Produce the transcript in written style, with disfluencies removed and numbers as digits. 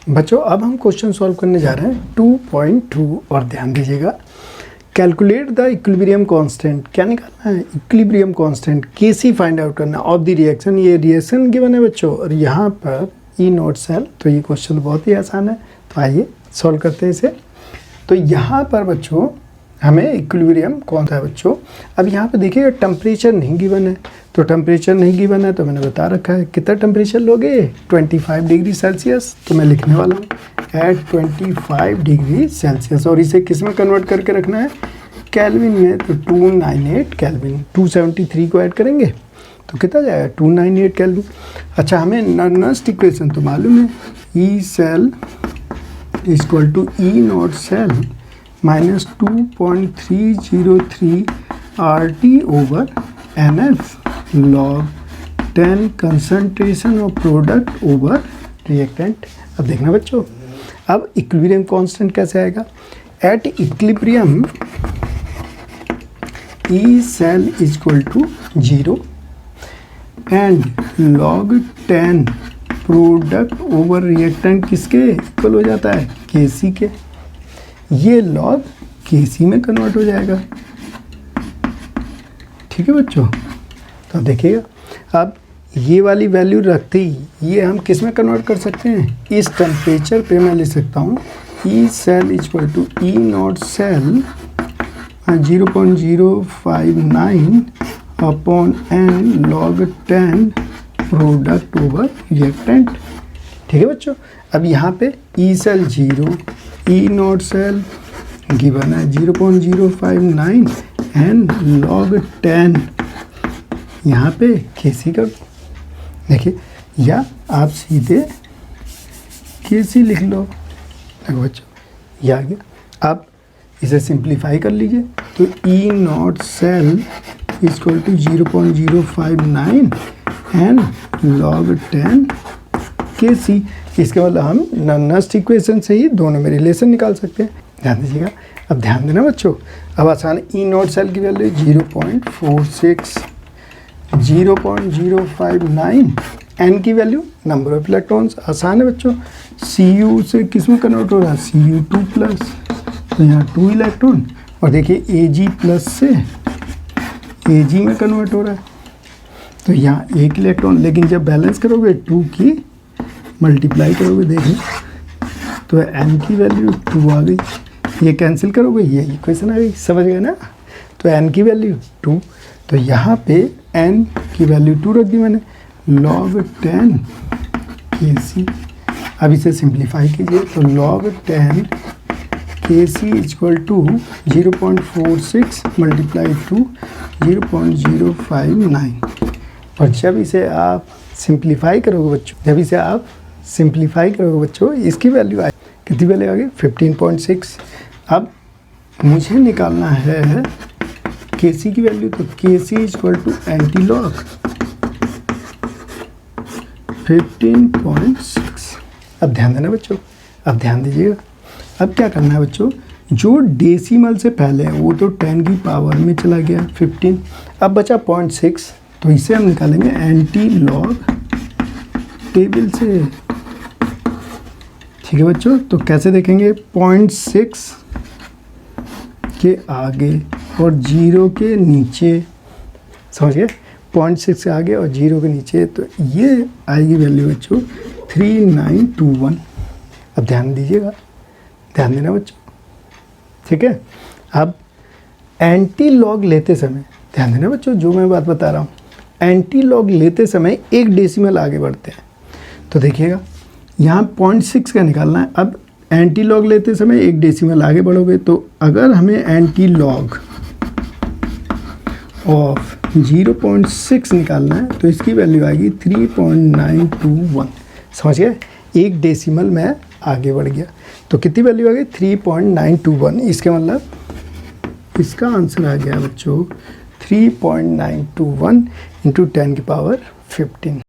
बच्चों अब हम क्वेश्चन सॉल्व करने जा रहे हैं 2.2 और ध्यान दीजिएगा। कैलकुलेट द इक्विलिब्रियम कांस्टेंट, क्या निकालना है? इक्विलिब्रियम कांस्टेंट केसी फाइंड आउट करना ऑफ द रिएक्शन। ये रिएक्शन गिवन है बच्चों और यहाँ पर ई नॉट सेल। तो ये क्वेश्चन बहुत ही आसान है, तो आइए सॉल्व करते हैं इसे। तो यहाँ पर बच्चों हमें इक्विलिब्रियम कौन सा है बच्चों? अब यहाँ पे देखिएगा टेम्परेचर नहीं गिवन है, तो टेम्परेचर नहीं गिवन है तो मैंने बता रखा है कितना टेम्परेचर लोगे 25 डिग्री सेल्सियस। तो मैं लिखने वाला हूँ एट 25 डिग्री सेल्सियस और इसे किस में कन्वर्ट करके रखना है? केल्विन में। तो 298 केल्विन, 273 को ऐड करेंगे तो कितना जाएगा 298 केल्विन। अच्छा हमें नर्नेस्ट इक्वेशन तो मालूम है, E cell equal to E not cell minus 2.303 RT over NF log 10 concentration of product over reactant. अब देखना बच्चों, अब इक्विलिब्रियम कांस्टेंट कैसे आएगा? At equilibrium E cell equal to 0 and log 10 product over reactant किसके इक्वल हो जाता है? KC के। ये log KC में कन्वर्ट हो जाएगा। ठीक है बच्चों, तो देखिएगा अब ये वाली वैल्यू रखते ही ये हम किस में कन्वर्ट कर सकते हैं? इस टेम्परेचर पे मैं लिख सकता हूँ E cell equal to E not cell 0.059 upon n log 10 product over reactant. ठीक है बच्चों, अब यहाँ पे E cell 0, E not cell given है 0.059 एंड log 10 यहाँ पे KC कर देखिए, या आप सीधे KC लिख लो। देखो बच्चों ये आ गया। अब इसे सिंप्लीफाई कर लीजिए तो E not cell equal to 0.059 and log 10 KC। इसके मतलब हम नर्नेस्ट इक्वेशन से ही दोनों में रिलेशन निकाल सकते हैं। ध्यान दीजिएगा, अब ध्यान देना बच्चों, अब आसान है। ई नॉट सेल की वैल्यू 0.46, 0.059, एन की वैल्यू नंबर ऑफ इलेक्ट्रॉन्स। आसान है बच्चों। Cu से किस में कन्वर्ट हो रहा है? Cu2 प्लस, तो यहाँ 2 इलेक्ट्रॉन और देखिए Ag प्लस से Ag में कन्वर्ट हो रहा है, तो यहाँ 1 इलेक्ट्रॉन। लेकिन जब बैलेंस करोगे 2 की मल्टीप्लाई करोगे देखिए तो n की वैल्यू 2 आ गई। ये कैंसिल करोगे ये इक्वेशन आ गई, समझ गए ना? तो n की वैल्यू 2, तो यहाँ पे n की वैल्यू 2 रख दी मैंने, log 10 KC। अब इसे सिंप्लीफाई कीजिए तो log 10 KC equal to 0.46 multiply to 0.059। और जब इसे आप सिंप्लीफाई करोगे बच्चों, इसकी वैल्यू आई कितनी वैल्यू आ गई? 15.6। अब मुझे निकालना है KC की वैल्यू, तो KC equal to antilog 15.6। अब ध्यान देना बच्चों, अब ध्यान दीजिएगा, अब क्या करना है बच्चों? जो डेसिमल से पहले है वो तो 10 की पावर में चला गया 15, अब बचा 0.6, तो इसे हम निकालेंगे एंटी लॉग टेबल से। ठीक है बच्चों, तो कैसे देखेंगे? 0.6 के आगे और 0 के नीचे, समझ गए? 0.6 के आगे और 0 के नीचे, तो ये आएगी वैल्यू बच्चों 3921। अब ध्यान दीजिएगा, ध्यान देना बच्चों, ठीक है? अब एंटी लॉग लेते समय ध्यान देना बच्चों, जो मैं बात बता रहा हूँ, एंटी लॉग लेते समय 1 डेसिमल आगे बढ़ते हैं। तो देखिएगा यहाँ 0.6 का निकालना है। अब एंटी लॉग लेते समय 1 डेसिमल आगे बढ़ोगे, तो अगर हमें एंटी लॉग ऑफ 0.6 निकालना है तो इसकी वैल्यू आएगी 3.921। समझ गए? 1 डेसिमल में आगे बढ़ गया, तो कितनी वैल्यू आ गई? 3.921। इसके मतलब इसका आंसर आ गया बच्चों 3.921 × 10 की पावर 15।